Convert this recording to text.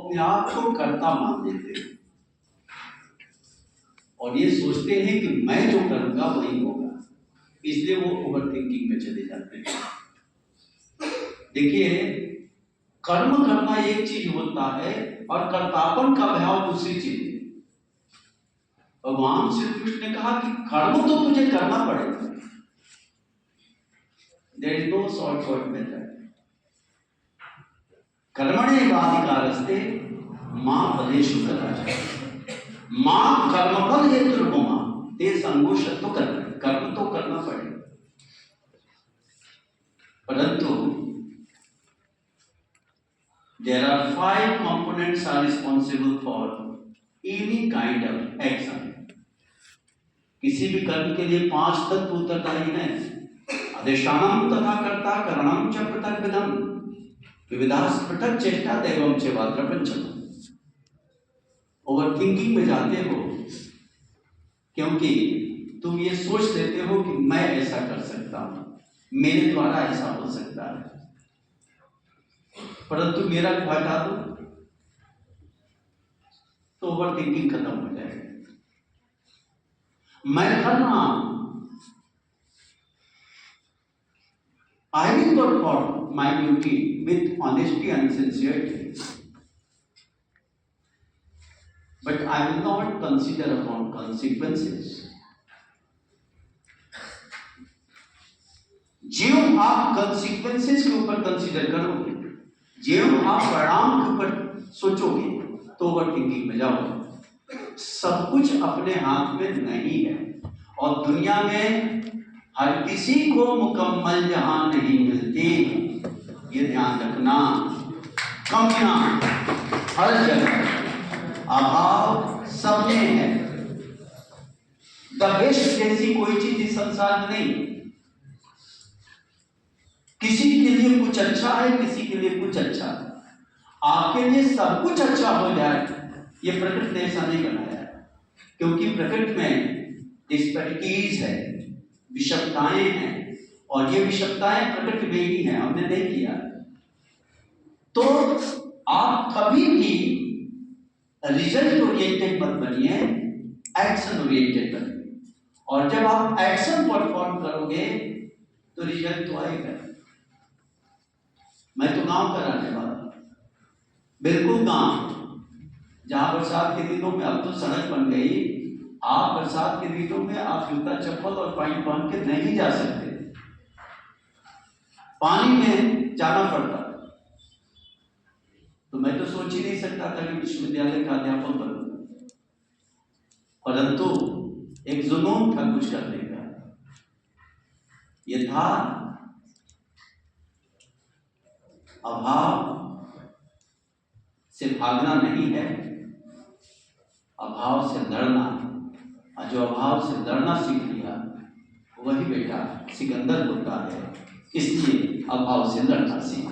अपने आप को कर्ता मान लेते हैं और ये सोचते हैं कि मैं जो करूंगा वही होगा, इसलिए वो ओवर थिंकिंग में चले जाते हैं। देखिए, कर्म करना एक चीज होता है और कर्तापन का भाव दूसरी चीज है। भगवान श्री कृष्ण ने कहा कि कर्म तो तुझे करना पड़ेगा, there is no shortcut method. कर्मण्येवाधिकारस्ते मां फलेषु कदाचन मां कर्मफल हेतुर्भुमा ते संगोषत्व कर्म। कर्म तो करना पड़ेगा, परंतु there are 5 components are responsible for any kind of action. किसी भी कर्म के लिए 5 तत्व उत्तरदायी हैं। आदेशानम तथा कर्ता करणम च पृथक विधम विविधास पृथक चेष्टा दैवम च वात्र पंचम। ओवर थिंकिंग में जाते हो क्योंकि तुम ये सोच लेते हो कि मैं ऐसा कर सकता हूं, मेरे द्वारा ऐसा हो सकता है, परंतु मेरा को हटा दो तो ओवर थिंकिंग खत्म हो जाएगा। मैं कर रहा हूं, I will perform my duty with honesty and sincerity, but I will not consider upon consequences. ज्यों आप कॉन्सिक्वेंसेस के ऊपर कंसिडर करोगे, ज्यों आप परिणाम के ऊपर सोचोगे, तो ओवर थिंकिंग में जाओगे। सब कुछ अपने हाथ में नहीं है और दुनिया में हर किसी को मुकम्मल जहां नहीं मिलती, ये ध्यान रखना। कमियां हर जगह, अभाव सब में है। द बेस्ट जैसी कोई चीज इस संसार में नहीं। किसी के लिए कुछ अच्छा है, किसी के लिए कुछ अच्छा है। आपके लिए सब कुछ अच्छा हो जाए, ये प्रकृति ने ऐसा नहीं बनाया, क्योंकि प्रकृति में डिस्पेरिटीज है, विषमताएं हैं, और ये विषमताएं प्रकृति में ही है, हमने नहीं किया। तो आप कभी भी रिजल्ट ओरिएंटेड मत बनिए, एक्शन ओरिएंटेड बनिए। और जब आप एक्शन परफॉर्म करोगे तो रिजल्ट तो आएगा। मैं तो गांव का रहने वाला, बिल्कुल गांव, जहां बरसात के दिनों में, अब तो सड़क बन गई, आप बरसात के दिनों में आप जूता चप्पल और पैंट पहन के नहीं जा सकते, पानी में जाना पड़ता। तो मैं तो सोच ही नहीं सकता था कि विश्वविद्यालय का अध्यापक बनूंगा, परंतु एक जुनून था कुछ करने का। ये था अभाव से भागना नहीं है, अभाव से लड़ना। और जो अभाव से लड़ना सीख लिया वही बेटा सिकंदर होता है, इसलिए अभाव से लड़ना सीख।